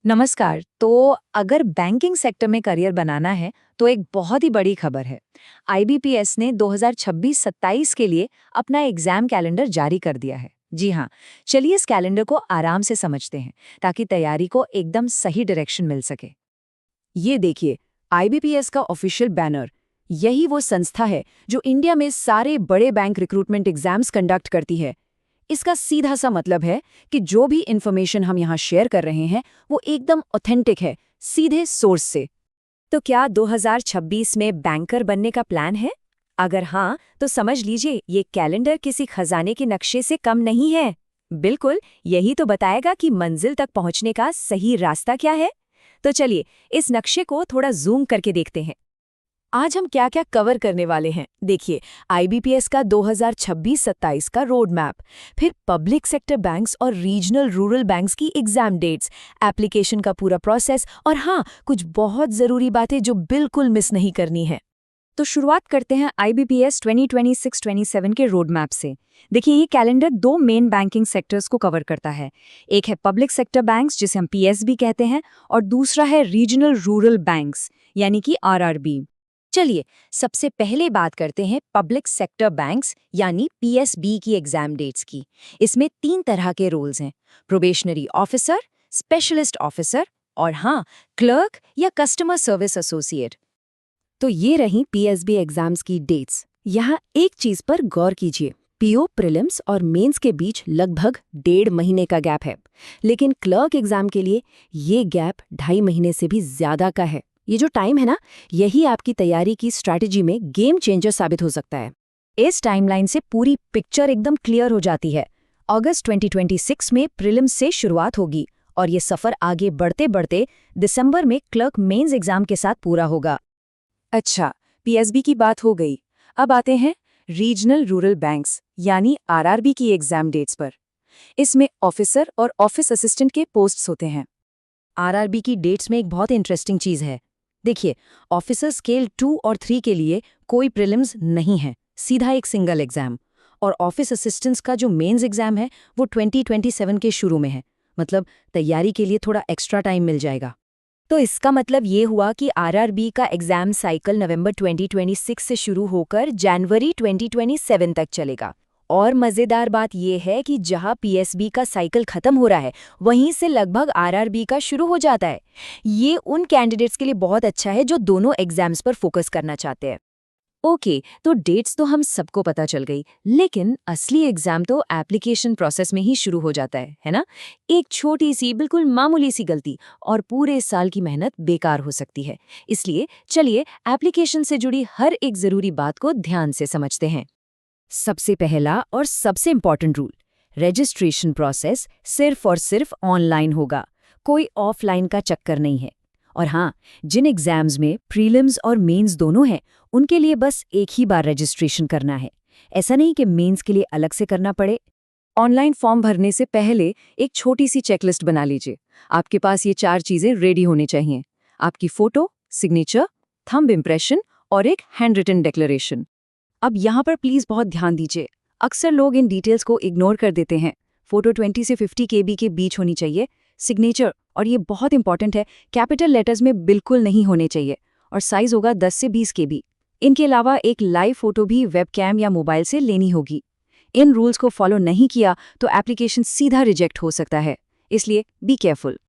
नमस्कार। तो अगर बैंकिंग सेक्टर में करियर बनाना है तो एक बहुत ही बड़ी खबर है। आईबीपीएस ने 2026-27 के लिए अपना एग्जाम कैलेंडर जारी कर दिया है। जी हाँ, चलिए इस कैलेंडर को आराम से समझते हैं ताकि तैयारी को एकदम सही डायरेक्शन मिल सके। ये देखिए, आईबीपीएस का ऑफिशियल बैनर। यही वो संस्था है जो इंडिया में सारे बड़े बैंक रिक्रूटमेंट एग्जाम्स कंडक्ट करती है। इसका सीधा सा मतलब है कि जो भी इंफॉर्मेशन हम यहाँ शेयर कर रहे हैं वो एकदम ऑथेंटिक है, सीधे सोर्स से। तो क्या 2026 में बैंकर बनने का प्लान है? अगर हाँ, तो समझ लीजिए ये कैलेंडर किसी खजाने के नक्शे से कम नहीं है। बिल्कुल, यही तो बताएगा कि मंजिल तक पहुंचने का सही रास्ता क्या है। तो चलिए, इस नक्शे को थोड़ा जूम करके देखते हैं। आज हम क्या क्या कवर करने वाले हैं, देखिए। आईबीपीएस का 2026-27 का रोड मैप, फिर पब्लिक सेक्टर बैंक्स और रीजनल रूरल बैंक्स की एग्जाम डेट्स, एप्लीकेशन का पूरा प्रोसेस और हाँ, कुछ बहुत ज़रूरी बातें जो बिल्कुल मिस नहीं करनी है। तो शुरुआत करते हैं आईबीपीएस 2026-27 के रोड मैप से। देखिए, ये कैलेंडर दो मेन बैंकिंग सेक्टर्स को कवर करता है। एक है पब्लिक सेक्टर बैंक्स, जिसे हम पीएसबी कहते हैं, और दूसरा है रीजनल रूरल बैंक्स, यानी कि आरआरबी। चलिए, सबसे पहले बात करते हैं पब्लिक सेक्टर बैंक्स यानी पीएसबी की एग्जाम डेट्स की। इसमें 3 तरह के रोल्स हैं: प्रोबेशनरी ऑफिसर, स्पेशलिस्ट ऑफिसर और हाँ, क्लर्क या कस्टमर सर्विस एसोसिएट। तो ये रही पीएसबी एग्जाम्स की डेट्स। यहाँ एक चीज पर गौर कीजिए, पीओ प्रीलिम्स और मेंस के बीच लगभग 1.5 महीने का गैप है, लेकिन क्लर्क एग्जाम के लिए ये गैप 2.5 महीने से भी ज्यादा का है। ये जो टाइम है ना, यही आपकी तैयारी की स्ट्रैटेजी में गेम चेंजर साबित हो सकता है। इस टाइमलाइन से पूरी पिक्चर एकदम क्लियर हो जाती है। अगस्त 2026 में प्रीलिम्स से शुरुआत होगी और ये सफर आगे बढ़ते बढ़ते दिसंबर में क्लर्क मेंस एग्जाम के साथ पूरा होगा। अच्छा, पीएसबी की बात हो गई। अब आते हैं रीजनल रूरल बैंक्स यानी आरआरबी की एग्जाम डेट्स पर। इसमें ऑफिसर और ऑफिस असिस्टेंट के पोस्ट्स होते हैं। आरआरबी की डेट्स में एक बहुत इंटरेस्टिंग चीज है। देखिए, ऑफिसर स्केल 2 और 3 के लिए कोई प्रीलिम्स नहीं है, सीधा एक सिंगल एग्जाम। और ऑफिस असिस्टेंट्स का जो मेंस एग्जाम है वो 2027 के शुरू में है। मतलब तैयारी के लिए थोड़ा एक्स्ट्रा टाइम मिल जाएगा। तो इसका मतलब ये हुआ कि आरआरबी का एग्जाम साइकिल नवंबर 2026 से शुरू होकर जनवरी 2027 तक चलेगा। और मज़ेदार बात यह है कि जहां पीएसबी का साइकिल खत्म हो रहा है, वहीं से लगभग आरआरबी का शुरू हो जाता है। ये उन कैंडिडेट्स के लिए बहुत अच्छा है जो दोनों एग्जाम्स पर फोकस करना चाहते हैं। ओके, तो डेट्स तो हम सबको पता चल गई, लेकिन असली एग्जाम तो एप्लीकेशन प्रोसेस में ही शुरू हो जाता है ना? एक छोटी सी, बिल्कुल मामूली सी गलती और पूरे साल की मेहनत बेकार हो सकती है। इसलिए चलिए एप्लीकेशन से जुड़ी हर एक जरूरी बात को ध्यान से समझते हैं। सबसे पहला और सबसे इम्पॉर्टेंट रूल, रजिस्ट्रेशन प्रोसेस सिर्फ और सिर्फ ऑनलाइन होगा, कोई ऑफलाइन का चक्कर नहीं है। और हाँ, जिन एग्जाम्स में प्रीलिम्स और मेंस दोनों हैं, उनके लिए बस एक ही बार रजिस्ट्रेशन करना है। ऐसा नहीं कि मेंस के लिए अलग से करना पड़े। ऑनलाइन फॉर्म भरने से पहले एक छोटी सी चेकलिस्ट बना लीजिए। आपके पास ये 4 चीजें रेडी होनी चाहिए: आपकी फोटो, सिग्नेचर, थंब इम्प्रेशन और एक हैंड रिटन डिक्लेरेशन। अब यहाँ पर प्लीज बहुत ध्यान दीजिए, अक्सर लोग इन डिटेल्स को इग्नोर कर देते हैं। फोटो 20 से 50 केबी के बीच होनी चाहिए। सिग्नेचर, और ये बहुत इंपॉर्टेंट है, कैपिटल लेटर्स में बिल्कुल नहीं होने चाहिए, और साइज होगा 10 से 20 केबी। इनके अलावा एक लाइव फोटो भी वेबकैम या मोबाइल से लेनी होगी। इन रूल्स को फॉलो नहीं किया तो एप्लीकेशन सीधा रिजेक्ट हो सकता है, इसलिए बी केयरफुल।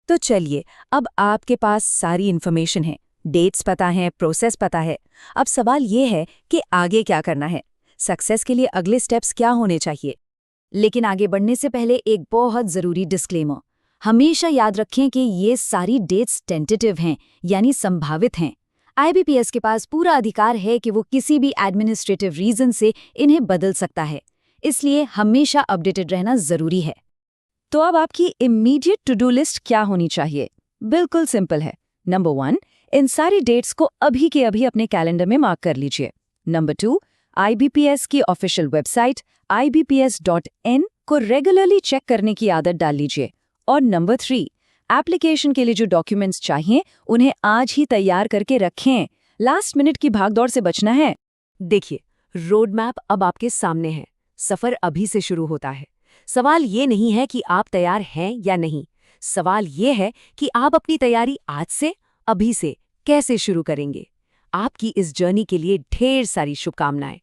तो चलिए, अब आपके पास सारी इन्फॉर्मेशन है, डेट्स पता है, प्रोसेस पता है। अब सवाल ये है कि आगे क्या करना है, सक्सेस के लिए अगले स्टेप्स क्या होने चाहिए। लेकिन आगे बढ़ने से पहले एक बहुत ज़रूरी डिस्क्लेमर। हमेशा याद रखें कि ये सारी डेट्स टेंटेटिव हैं, यानी संभावित हैं। आईबीपीएस के पास पूरा अधिकार है कि वो किसी भी एडमिनिस्ट्रेटिव रीजन से इन्हें बदल सकता है, इसलिए हमेशा अपडेटेड रहना ज़रूरी है। तो अब आपकी इमीडिएट टू डू लिस्ट क्या होनी चाहिए? बिल्कुल सिंपल है। नंबर 1, इन सारी डेट्स को अभी के अभी अपने कैलेंडर में मार्क कर लीजिए। नंबर 2, आईबीपीएस की ऑफिशियल वेबसाइट ibps.in को रेगुलरली चेक करने की आदत डाल लीजिए। और नंबर 3, एप्लीकेशन के लिए जो डॉक्यूमेंट्स चाहिए उन्हें आज ही तैयार करके रखें। लास्ट मिनट की भागदौड़ से बचना है। देखिए, रोड मैप अब आपके सामने है, सफर अभी से शुरू होता है। सवाल ये नहीं है कि आप तैयार हैं या नहीं, सवाल ये है कि आप अपनी तैयारी आज से, अभी से कैसे शुरू करेंगे। आपकी इस जर्नी के लिए ढेर सारी शुभकामनाएं।